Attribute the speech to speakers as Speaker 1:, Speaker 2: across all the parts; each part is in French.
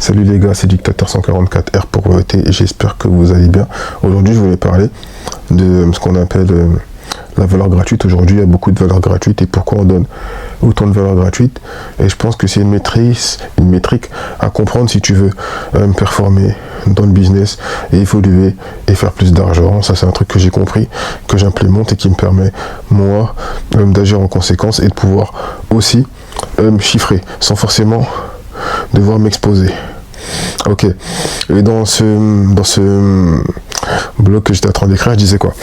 Speaker 1: Salut les gars, c'est Dictateur 144R pour VOT et j'espère que vous allez bien. Aujourd'hui, je voulais parler de ce qu'on appelle la valeur gratuite. Aujourd'hui, il y a beaucoup de valeurs gratuites et pourquoi on donne autant de valeurs gratuites. Et je pense que c'est une métrique à comprendre si tu veux performer dans le business et évoluer et faire plus d'argent. Ça, c'est un truc que j'ai compris, que j'implémente et qui me permet, moi, d'agir en conséquence et de pouvoir aussi chiffrer sans forcément devoir m'exposer. Ok, et dans ce blog que j'étais en train d'écrire, je disais quoi?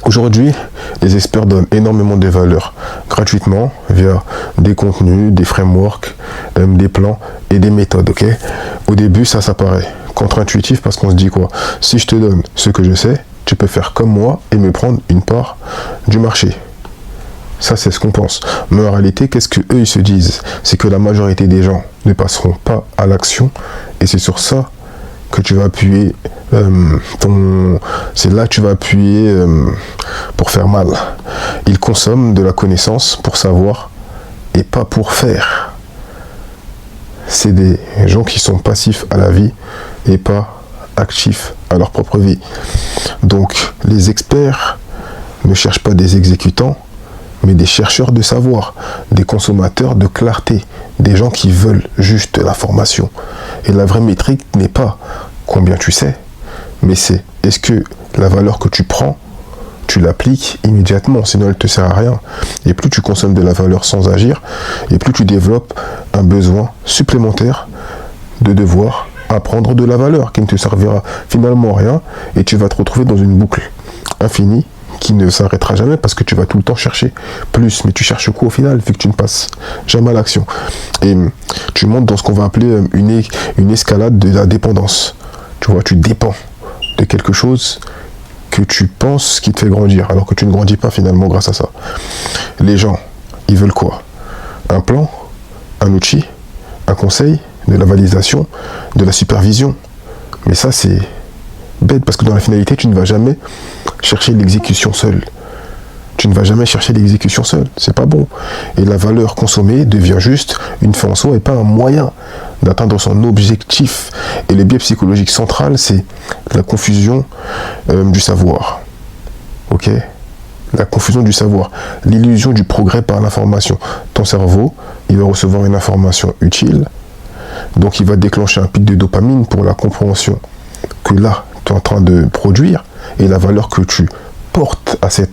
Speaker 1: Aujourd'hui, les experts donnent énormément de valeur gratuitement via des contenus, des frameworks, des plans et des méthodes. Ok, au début, ça paraît contre-intuitif parce qu'on se dit quoi? Si je te donne ce que je sais, tu peux faire comme moi et me prendre une part du marché. Ça, c'est ce qu'on pense. Mais en réalité, qu'est-ce que eux ils se disent? C'est que la majorité des gens ne passeront pas à l'action. Et c'est sur ça que tu vas appuyer c'est là que tu vas appuyer pour faire mal. Ils consomment de la connaissance pour savoir et pas pour faire. C'est des gens qui sont passifs à la vie et pas actifs à leur propre vie. Donc, les experts ne cherchent pas des exécutants, mais des chercheurs de savoir, des consommateurs de clarté, des gens qui veulent juste la formation. Et la vraie métrique n'est pas combien tu sais, mais c'est est-ce que la valeur que tu prends, tu l'appliques immédiatement, sinon elle ne te sert à rien. Et plus tu consommes de la valeur sans agir, et plus tu développes un besoin supplémentaire de devoir apprendre de la valeur qui ne te servira finalement à rien, et tu vas te retrouver dans une boucle infinie qui ne s'arrêtera jamais parce que tu vas tout le temps chercher plus. Mais tu cherches quoi au final, vu que tu ne passes jamais à l'action? Et tu montes dans ce qu'on va appeler une escalade de la dépendance. Tu vois, tu dépends de quelque chose que tu penses qui te fait grandir, alors que tu ne grandis pas finalement grâce à ça. Les gens, ils veulent quoi? Un plan, un outil, un conseil, de la validation, de la supervision. Mais ça, c'est bête parce que dans la finalité, tu ne vas jamais chercher l'exécution seule. Tu ne vas jamais chercher l'exécution seule. C'est pas bon. Et la valeur consommée devient juste une fin en soi et pas un moyen d'atteindre son objectif. Et le biais psychologique central, c'est la confusion du savoir. Ok? La confusion du savoir. L'illusion du progrès par l'information. Ton cerveau, il va recevoir une information utile. Donc, il va déclencher un pic de dopamine pour la compréhension que là, tu es en train de produire et la valeur que tu portes à cette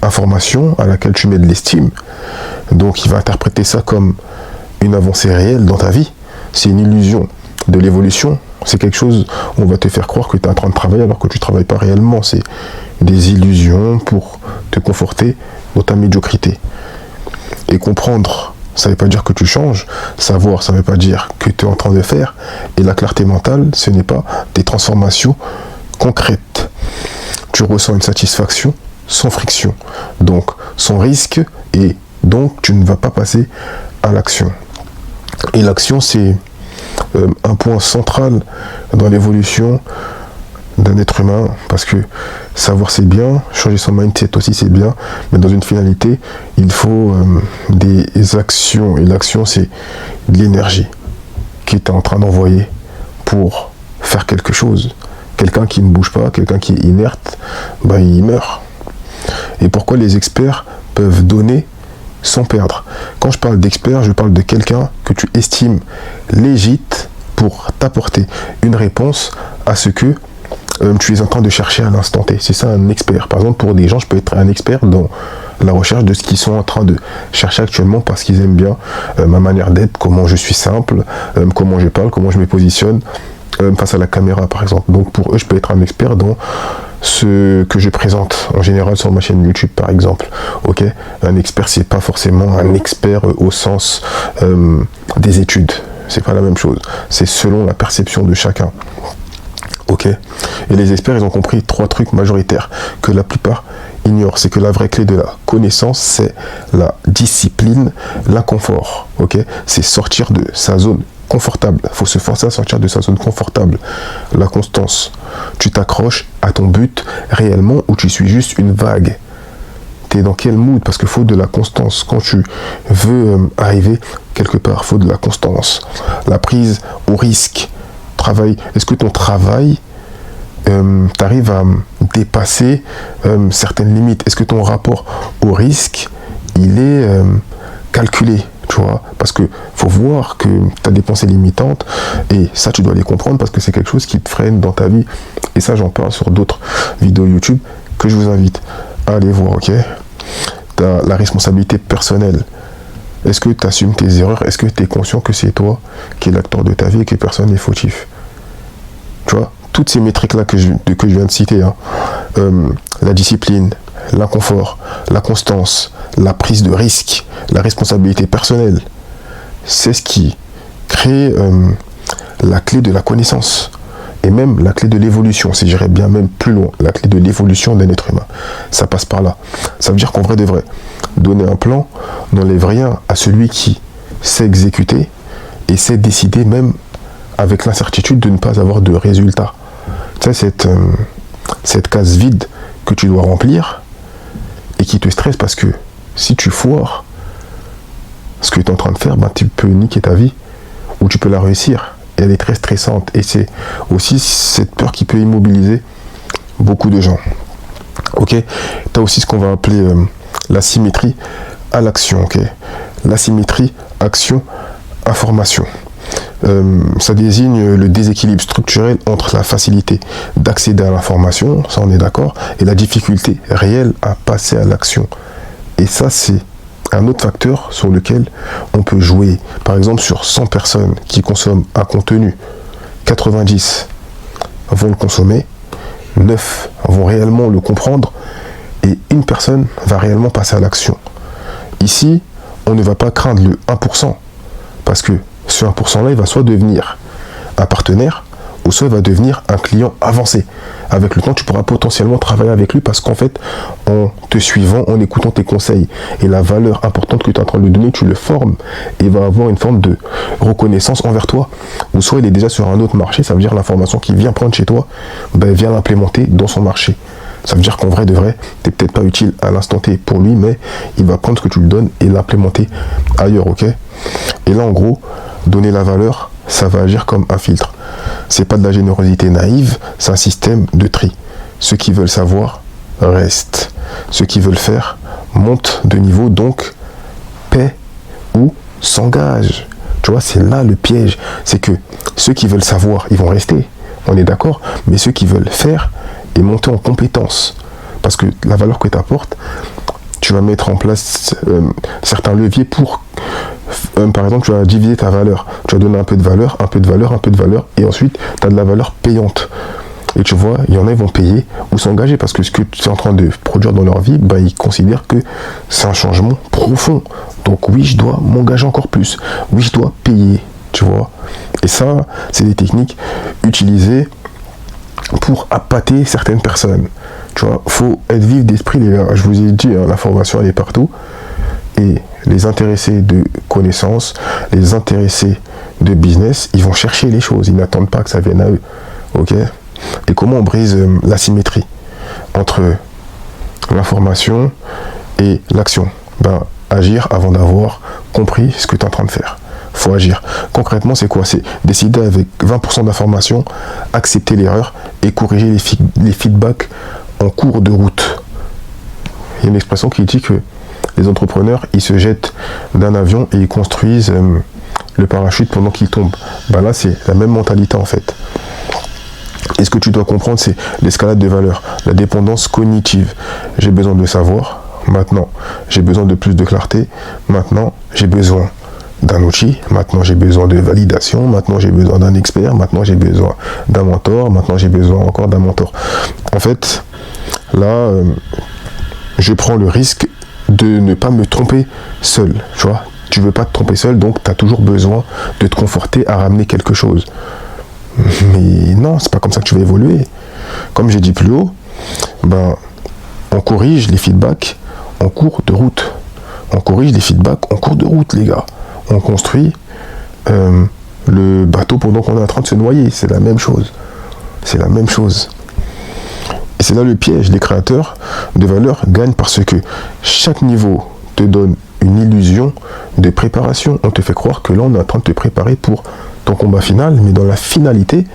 Speaker 1: information à laquelle tu mets de l'estime. Donc il va interpréter ça comme une avancée réelle dans ta vie. C'est une illusion de l'évolution. C'est quelque chose où on va te faire croire que tu es en train de travailler alors que tu ne travailles pas réellement. C'est des illusions pour te conforter dans ta médiocrité. Et comprendre, ça ne veut pas dire que tu changes. Savoir, ça ne veut pas dire que tu es en train de faire. Et la clarté mentale, ce n'est pas des transformations concrètes. Tu ressens une satisfaction sans friction, donc sans risque, et donc tu ne vas pas passer à l'action. Et l'action, c'est un point central dans l'évolution d'un être humain, parce que savoir c'est bien, changer son mindset aussi c'est bien, mais dans une finalité, il faut des actions, et l'action c'est de l'énergie qui est en train d'envoyer pour faire quelque chose. Quelqu'un qui ne bouge pas, quelqu'un qui est inerte, ben il meurt. Et pourquoi les experts peuvent donner sans perdre? Quand je parle d'expert, je parle de quelqu'un que tu estimes légitime pour t'apporter une réponse à ce que tu es en train de chercher à l'instant T. C'est ça un expert. Par exemple, pour des gens, je peux être un expert dans la recherche de ce qu'ils sont en train de chercher actuellement parce qu'ils aiment bien ma manière d'être, comment je suis simple, comment je parle, comment je me positionne face à la caméra par exemple. Donc pour eux, je peux être un expert dans ce que je présente en général sur ma chaîne YouTube par exemple. Ok, un expert, c'est pas forcément un expert au sens des études. C'est pas la même chose. C'est selon la perception de chacun. Ok. Et les experts, ils ont compris 3 trucs majoritaires que la plupart ignorent. C'est que la vraie clé de la connaissance, c'est la discipline, l'inconfort. Ok. C'est sortir de sa zone confortable. Il faut se forcer à sortir de sa zone confortable. La constance. Tu t'accroches à ton but réellement ou tu suis juste une vague. tu es dans quel mood, parce qu'il faut de la constance. Quand tu veux arriver quelque part, il faut de la constance. La prise au risque. Travail. Est-ce que ton travail, tu arrives à dépasser certaines limites? Est-ce que ton rapport au risque, il est calculé, tu vois? Parce que faut voir que tu as des pensées limitantes, et ça, tu dois les comprendre, parce que c'est quelque chose qui te freine dans ta vie. Et ça, j'en parle sur d'autres vidéos YouTube que je vous invite à aller voir, ok? Tu as la responsabilité personnelle. Est-ce que tu assumes tes erreurs? Est-ce que tu es conscient que c'est toi qui es l'acteur de ta vie et que personne n'est fautif? Tu vois, toutes ces métriques-là que je viens de citer, hein, la discipline, l'inconfort, la constance, la prise de risque, la responsabilité personnelle, c'est ce qui crée la clé de la connaissance. Et même la clé de l'évolution, si j'irais bien même plus loin, la clé de l'évolution d'un être humain. Ça passe par là. Ça veut dire qu'en vrai de vrai, donner un plan n'enlève rien à celui qui sait exécuter et sait décider même avec l'incertitude de ne pas avoir de résultat. Tu sais, cette case vide que tu dois remplir et qui te stresse, parce que si tu foires ce que tu es en train de faire, ben, tu peux niquer ta vie, ou tu peux la réussir. Et elle est très stressante, et c'est aussi cette peur qui peut immobiliser beaucoup de gens. Ok, tu as aussi ce qu'on va appeler la symétrie à l'action. Ok, la symétrie action information. Ça désigne le déséquilibre structurel entre la facilité d'accéder à l'information, ça on est d'accord, et la difficulté réelle à passer à l'action. Et ça, c'est un autre facteur sur lequel on peut jouer. Par exemple, sur 100 personnes qui consomment un contenu, 90 vont le consommer, 9 vont réellement le comprendre, et une personne va réellement passer à l'action. Ici, on ne va pas craindre le 1%, parce que ce 1%-là, il va soit devenir un partenaire, ou soit il va devenir un client avancé. Avec le temps, tu pourras potentiellement travailler avec lui, parce qu'en fait, en te suivant, en écoutant tes conseils et la valeur importante que tu es en train de lui donner, tu le formes, et il va avoir une forme de reconnaissance envers toi. Ou soit il est déjà sur un autre marché, ça veut dire l'information qu'il vient prendre chez toi, ben, vient l'implémenter dans son marché. Ça veut dire qu'en vrai de vrai, tu n'es peut-être pas utile à l'instant T pour lui, mais il va prendre ce que tu lui donnes et l'implémenter ailleurs, ok? Et là, en gros, donner la valeur, ça va agir comme un filtre. C'est pas de la générosité naïve, c'est un système de tri. Ceux qui veulent savoir restent. Ceux qui veulent faire montent de niveau, donc paient ou s'engagent. Tu vois, c'est là le piège. C'est que ceux qui veulent savoir, ils vont rester. On est d'accord? Mais ceux qui veulent faire et monter en compétence, parce que la valeur que tu apportes, tu vas mettre en place certains leviers pour, par exemple, tu vas diviser ta valeur. Tu vas donner un peu de valeur, un peu de valeur, un peu de valeur, et ensuite, tu as de la valeur payante. Et tu vois, il y en a, ils vont payer ou s'engager, parce que ce que tu es en train de produire dans leur vie, bah, ils considèrent que c'est un changement profond. Donc oui, je dois m'engager encore plus. Oui, je dois payer, tu vois. Et ça, c'est des techniques utilisées pour appâter certaines personnes. Tu vois, faut être vif d'esprit, les gars. Je vous ai dit, hein, l'information, elle est partout. Et les intéressés de connaissances, les intéressés de business, ils vont chercher les choses. Ils n'attendent pas que ça vienne à eux. Ok? Et comment on brise la symétrie entre l'information et l'action? Ben, agir avant d'avoir compris ce que tu es en train de faire. Faut agir. Concrètement, c'est quoi? C'est décider avec 20% d'informations, accepter l'erreur et corriger les feedbacks en cours de route. Il y a une expression qui dit que les entrepreneurs, ils se jettent d'un avion et ils construisent le parachute pendant qu'il tombe. Ben là, c'est la même mentalité en fait. Et ce que tu dois comprendre, c'est l'escalade de valeurs, la dépendance cognitive. J'ai besoin de savoir, maintenant j'ai besoin de plus de clarté, maintenant j'ai besoin d'un outil, maintenant j'ai besoin de validation, maintenant j'ai besoin d'un expert, maintenant j'ai besoin d'un mentor, maintenant j'ai besoin encore d'un mentor. En fait, là, je prends le risque de ne pas me tromper seul, tu vois. Tu veux pas te tromper seul, donc tu as toujours besoin de te conforter à ramener quelque chose. Mais non, c'est pas comme ça que tu vas évoluer. Comme j'ai dit plus haut, ben, on corrige les feedbacks en cours de route. On corrige les feedbacks en cours de route, les gars. On construit le bateau pendant qu'on est en train de se noyer. C'est la même chose. C'est la même chose. Et c'est là le piège. Les créateurs de valeur gagnent parce que chaque niveau te donne une illusion de préparation. On te fait croire que là, on est en train de te préparer pour ton combat final, mais dans la finalité,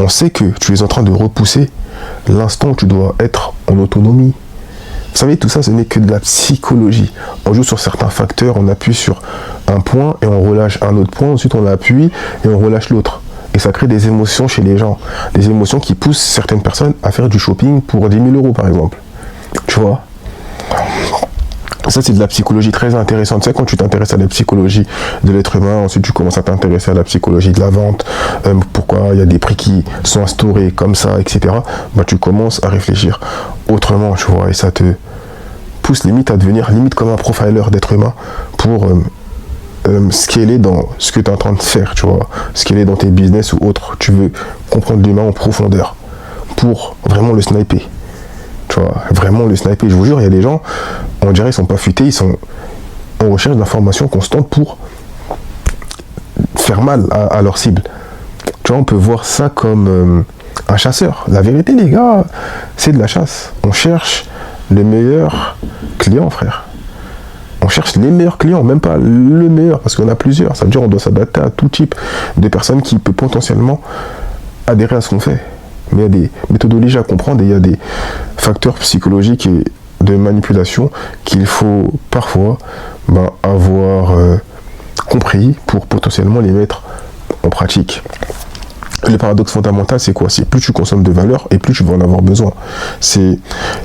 Speaker 1: on sait que tu es en train de repousser l'instant où tu dois être en autonomie. Vous savez, tout ça, ce n'est que de la psychologie. On joue sur certains facteurs, on appuie sur un point et on relâche un autre point, ensuite on appuie et on relâche l'autre. Et ça crée des émotions chez les gens. Des émotions qui poussent certaines personnes à faire du shopping pour 10 000 euros, par exemple. Tu vois ? Ça, c'est de la psychologie très intéressante. Tu sais, quand tu t'intéresses à la psychologie de l'être humain, ensuite tu commences à t'intéresser à la psychologie de la vente, pourquoi il y a des prix qui sont instaurés comme ça, etc. Bah, tu commences à réfléchir autrement, tu vois, et ça te pousse limite à devenir limite comme un profiler d'être humain pour scaler dans ce que tu es en train de faire, tu vois, scaler dans tes business ou autre. Tu veux comprendre l'humain en profondeur pour vraiment le sniper. Tu vois, vraiment le sniper. Je vous jure, il y a des gens, on dirait, ils sont pas futés, ils sont en recherche d'informations constantes pour faire mal à leur cible. Tu vois, on peut voir ça comme un chasseur. La vérité, les gars, c'est de la chasse. On cherche le meilleur client, frère. On cherche les meilleurs clients, même pas le meilleur, parce qu'on a plusieurs. Ça veut dire qu'on doit s'adapter à tout type de personnes qui peuvent potentiellement adhérer à ce qu'on fait. Mais il y a des méthodologies à comprendre et il y a des facteurs psychologiques et de manipulation qu'il faut parfois avoir compris pour potentiellement les mettre en pratique. Le paradoxe fondamental, c'est quoi? C'est plus tu consommes de valeur et plus tu vas en avoir besoin. C'est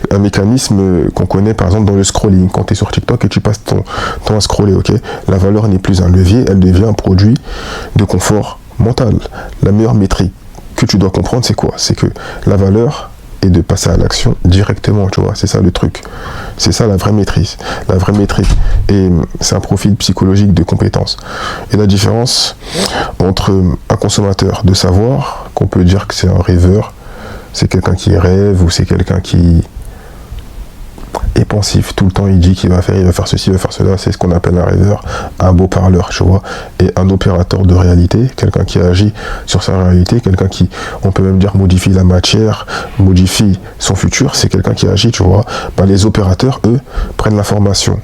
Speaker 1: un mécanisme qu'on connaît par exemple dans le scrolling. Quand tu es sur TikTok et tu passes ton temps à scroller, ok, la valeur n'est plus un levier, elle devient un produit de confort mental. La meilleure métrique que tu dois comprendre, c'est quoi? C'est que la valeur est de passer à l'action directement, tu vois, c'est ça le truc. C'est ça la vraie maîtrise, la vraie métrique. Et c'est un profil psychologique de compétence. Et la différence entre un consommateur de savoir, qu'on peut dire que c'est un rêveur, c'est quelqu'un qui rêve, ou c'est quelqu'un qui est pensif, tout le temps il dit qu'il va faire ceci, il va faire cela, c'est ce qu'on appelle un rêveur, un beau parleur, tu vois, et un opérateur de réalité, quelqu'un qui agit sur sa réalité, quelqu'un qui, on peut même dire, modifie la matière, modifie son futur, c'est quelqu'un qui agit, tu vois. Les opérateurs, eux, prennent l'information,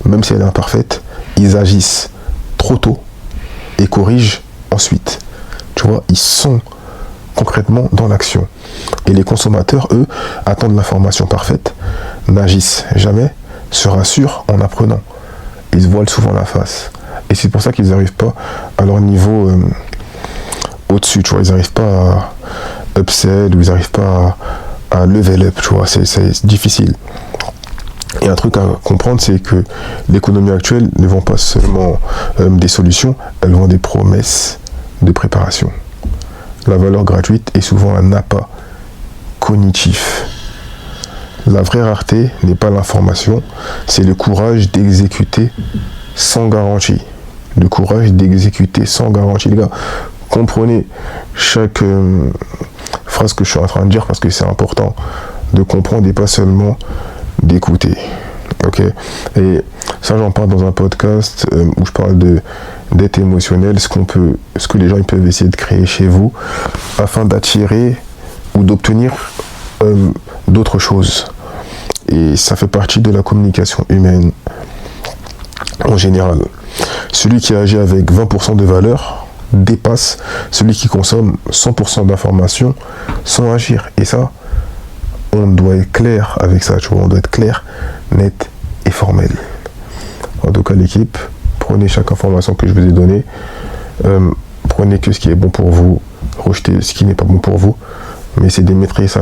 Speaker 1: même si elle est imparfaite, ils agissent trop tôt et corrigent ensuite, tu vois, ils sont concrètement dans l'action. Et les consommateurs, eux, attendent l'information parfaite, n'agissent jamais, se rassurent en apprenant. Ils se voilent souvent la face. Et c'est pour ça qu'ils n'arrivent pas à leur niveau au-dessus, tu vois. Ils n'arrivent pas à upsell ou ils n'arrivent pas à level up, tu vois. C'est difficile. Et un truc à comprendre, c'est que l'économie actuelle ne vend pas seulement des solutions, elle vend des promesses de préparation. La valeur gratuite est souvent un appât cognitif. La vraie rareté n'est pas l'information, c'est le courage d'exécuter sans garantie. Le courage d'exécuter sans garantie. Les gars, comprenez chaque phrase que je suis en train de dire parce que c'est important de comprendre et pas seulement d'écouter. Ok, et ça j'en parle dans un podcast où je parle de dette émotionnelle, ce que les gens ils peuvent essayer de créer chez vous afin d'attirer ou d'obtenir d'autres choses. Et ça fait partie de la communication humaine en général. Celui qui agit avec 20% de valeur dépasse celui qui consomme 100% d'informations sans agir. Et ça, on doit être clair avec ça, tu vois, on doit être clair, net et formel. En tout cas, l'équipe, prenez chaque information que je vous ai donnée, prenez que ce qui est bon pour vous, rejetez ce qui n'est pas bon pour vous, mais c'est des métriques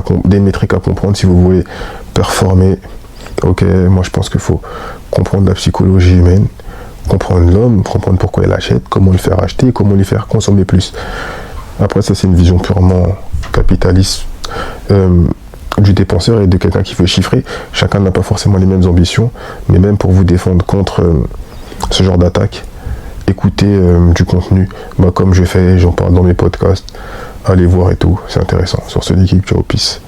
Speaker 1: à comprendre si vous voulez performer. Ok, moi je pense qu'il faut comprendre la psychologie humaine, comprendre l'homme, comprendre pourquoi il achète, comment le faire acheter, comment lui faire consommer plus. Après ça, c'est une vision purement capitaliste du dépenseur et de quelqu'un qui veut chiffrer. Chacun n'a pas forcément les mêmes ambitions, mais même pour vous défendre contre ce genre d'attaque, écoutez du contenu comme je fais, j'en parle dans mes podcasts, allez voir et tout, c'est intéressant. Sur ce, l'équipe, ciao, peace.